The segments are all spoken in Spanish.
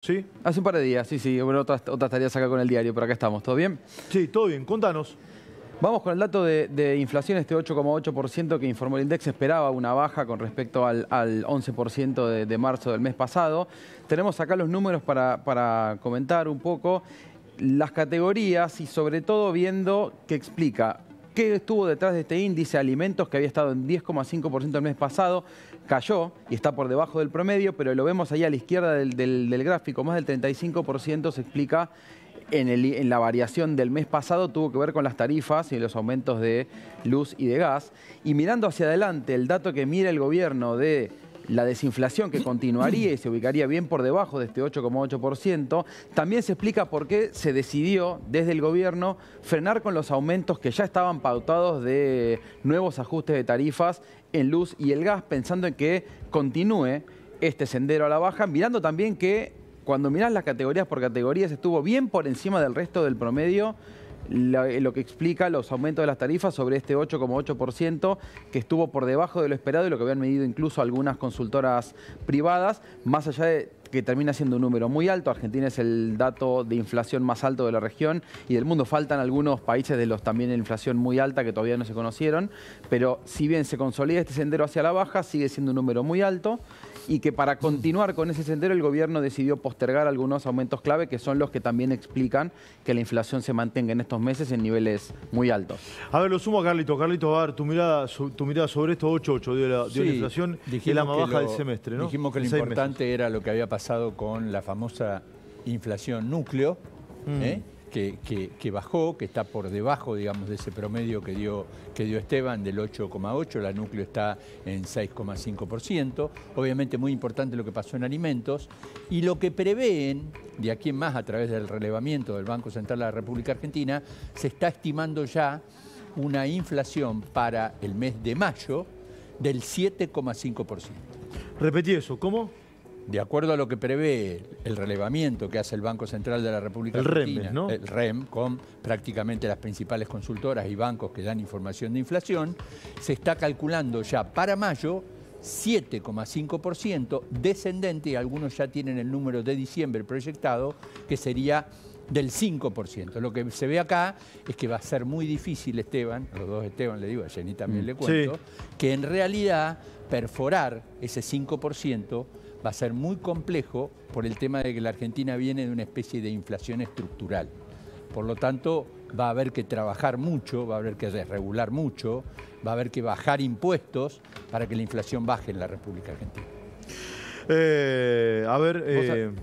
¿Sí? Hace un par de días, sí. Bueno, otras tareas acá con el diario, pero acá estamos. ¿Todo bien? Sí, todo bien. Contanos. Vamos con el dato de inflación, este 8,8% que informó el INDEX. Esperaba una baja con respecto al 11% de marzo del mes pasado. Tenemos acá los números para comentar un poco las categorías y sobre todo viendo qué explica. ¿Qué estuvo detrás de este índice? Alimentos, que había estado en 10,5% el mes pasado, cayó y está por debajo del promedio, pero lo vemos ahí a la izquierda del gráfico, más del 35% se explica en la variación del mes pasado, tuvo que ver con las tarifas y los aumentos de luz y de gas. Y mirando hacia adelante, el dato que mira el gobierno de la desinflación, que continuaría y se ubicaría bien por debajo de este 8,8%, también se explica por qué se decidió desde el gobierno frenar con los aumentos que ya estaban pautados de nuevos ajustes de tarifas en luz y el gas, pensando en que continúe este sendero a la baja, mirando también que cuando mirás las categorías por categorías estuvo bien por encima del resto del promedio lo que explica los aumentos de las tarifas sobre este 8,8% que estuvo por debajo de lo esperado y lo que habían medido incluso algunas consultoras privadas, más allá de que termina siendo un número muy alto. Argentina es el dato de inflación más alto de la región y del mundo. Faltan algunos países de los también de inflación muy alta que todavía no se conocieron, pero si bien se consolida este sendero hacia la baja, sigue siendo un número muy alto y que para continuar con ese sendero el gobierno decidió postergar algunos aumentos clave que son los que también explican que la inflación se mantenga en estos meses en niveles muy altos. A ver, lo sumo a Carlito. Carlito, a ver, tu mirada sobre esto 8,8 de la inflación y la más baja del semestre, ¿no? Dijimos que lo importante era lo que había pasado con la famosa inflación núcleo, que bajó, que está por debajo, digamos, de ese promedio que dio Esteban del 8,8, la núcleo está en 6,5%. Obviamente muy importante lo que pasó en alimentos y lo que prevén de aquí en más a través del relevamiento del Banco Central de la República Argentina, se está estimando ya una inflación para el mes de mayo del 7,5%. Repetí eso, ¿cómo? De acuerdo a lo que prevé el relevamiento que hace el Banco Central de la República Argentina, REM, ¿no? El REM, con prácticamente las principales consultoras y bancos que dan información de inflación, se está calculando ya para mayo 7,5% descendente, y algunos ya tienen el número de diciembre proyectado, que sería del 5%. Lo que se ve acá es que va a ser muy difícil, Esteban, a los dos Esteban le digo, a Jenny también le cuento, que en realidad perforar ese 5% va a ser muy complejo por el tema de que la Argentina viene de una especie de inflación estructural. Por lo tanto, va a haber que trabajar mucho, va a haber que desregular mucho, va a haber que bajar impuestos para que la inflación baje en la República Argentina.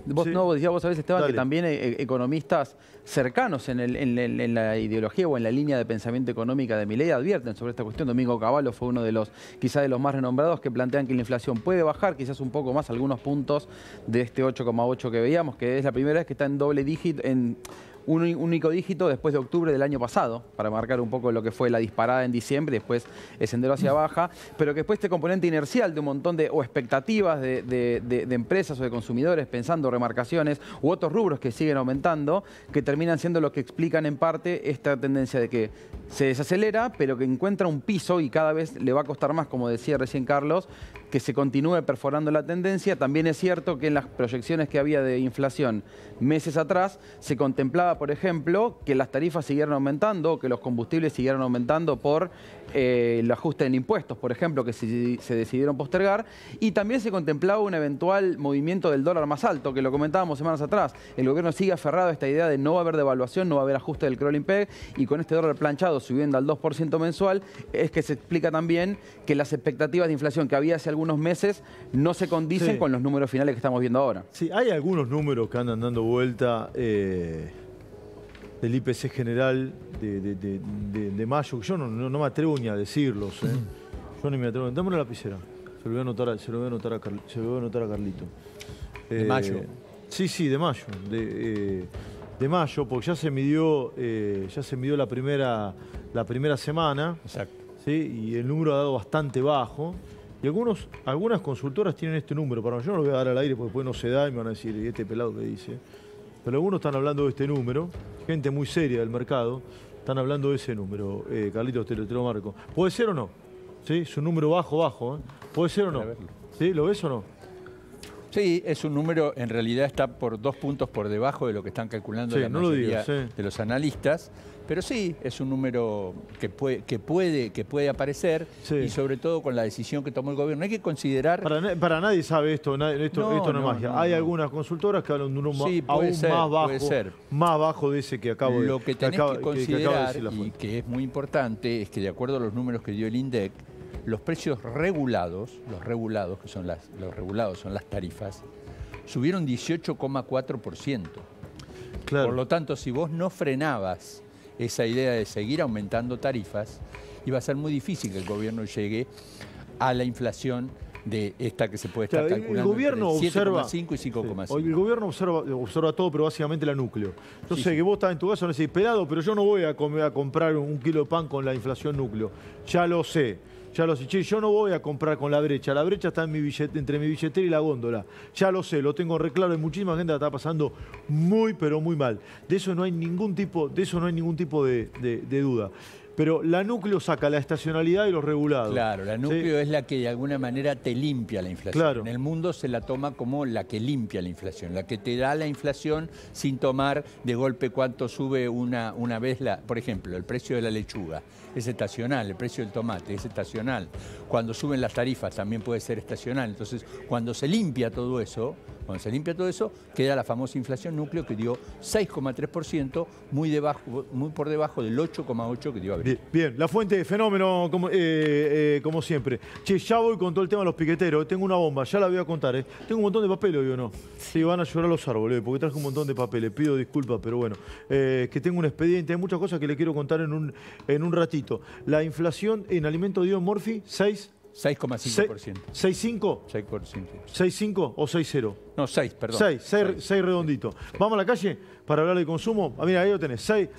Vos sabés, Esteban, dale. que también economistas cercanos en la ideología o en la línea de pensamiento económica de Milei advierten sobre esta cuestión. Domingo Cavallo fue uno de los, quizás de los más renombrados, que plantean que la inflación puede bajar quizás un poco más, algunos puntos de este 8,8 que veíamos, que es la primera vez que está en doble dígito, en un único dígito después de octubre del año pasado, para marcar un poco lo que fue la disparada en diciembre, después el sendero hacia baja, pero que después este componente inercial de un montón de expectativas de empresas o de consumidores pensando remarcaciones u otros rubros que siguen aumentando, que terminan siendo lo que explican en parte esta tendencia de que se desacelera, pero que encuentra un piso y cada vez le va a costar más, como decía recién Carlos, que se continúe perforando la tendencia. También es cierto que en las proyecciones que había de inflación meses atrás se contemplaba, por ejemplo, que las tarifas siguieran aumentando, que los combustibles siguieran aumentando por el ajuste en impuestos, por ejemplo, que se decidieron postergar, y también se contemplaba un eventual movimiento del dólar más alto, que lo comentábamos semanas atrás. El gobierno sigue aferrado a esta idea de no va a haber devaluación, no va a haber ajuste del crawling peg, y con este dólar planchado subiendo al 2% mensual, es que se explica también que las expectativas de inflación que había hace algunos meses no se condicen con los números finales que estamos viendo ahora. Sí, hay algunos números que andan dando vuelta del IPC general de mayo, que yo no me atrevo ni a decirlos. Yo ni me atrevo. Dame una lapicera. Se lo voy a anotar a Carlito. ¿De mayo? Sí, de mayo. De mayo, porque ya se midió la primera semana. Exacto. ¿Sí? Y el número ha dado bastante bajo. Y algunas consultoras tienen este número. Para yo no lo voy a dar al aire porque después no se da y me van a decir, ¿y este pelado qué dice? Pero algunos están hablando de este número. Gente muy seria del mercado están hablando de ese número. Carlitos, te lo marco. ¿Puede ser o no? ¿Sí? Es un número bajo, ¿eh? ¿Puede ser o no? ¿Sí? ¿Lo ves o no? Sí, es un número, en realidad está por 2 puntos por debajo de lo que están calculando Sí, la no lo mayoría digas, de los analistas, pero sí, es un número que puede aparecer, Sí. y sobre todo con la decisión que tomó el gobierno. Hay que considerar... Para nadie sabe esto, esto no es magia. Hay algunas consultoras que hablan de un número Sí, puede aún ser, más bajo, puede ser. más bajo de ese que acabo de Lo que tenés acaba que de considerar, decir la y fuente. que es muy importante, es que de acuerdo a los números que dio el INDEC, los precios regulados, que son los regulados son las tarifas, subieron 18,4%. Claro. Por lo tanto, si vos no frenabas esa idea de seguir aumentando tarifas, iba a ser muy difícil que el gobierno llegue a la inflación de esta que se puede estar calculando el gobierno entre observa 7,5 y 5,5. El gobierno observa todo, pero básicamente la núcleo. Entonces, Sí, sí. que vos estás en tu casa, no decís, pelado, pero yo no voy a comprar un kilo de pan con la inflación núcleo. Ya lo sé. Che, yo no voy a comprar con la brecha. La brecha está en entre mi billetera y la góndola. Ya lo sé, lo tengo re claro. Hay muchísima gente que está pasando muy, pero muy mal. De eso no hay ningún tipo de duda. Pero la núcleo saca la estacionalidad y los regulados. Claro, la núcleo ¿sí? es la que de alguna manera te limpia la inflación. Claro. En el mundo se la toma como la que limpia la inflación, la que te da la inflación sin tomar de golpe cuánto sube una vez por ejemplo, el precio de la lechuga es estacional, el precio del tomate es estacional. Cuando suben las tarifas también puede ser estacional. Entonces, cuando se limpia todo eso, queda la famosa inflación núcleo que dio 6,3%, muy por debajo del 8,8% que dio abril. Bien, la fuente de fenómeno, como siempre. Che, ya voy con todo el tema de los piqueteros. Tengo una bomba, ya la voy a contar. Tengo un montón de papeles hoy, ¿o no? Sí, van a llorar los árboles, porque traje un montón de papeles. Pido disculpas, pero bueno. Que tengo un expediente, hay muchas cosas que le quiero contar en un ratito. La inflación en alimentos dio Morphy, 6,5%. 6,5. 6%. 6,5 o 6,0. No, 6, perdón. 6 redondito. Vamos a la calle para hablar de consumo. Mira, ahí lo tenés. 6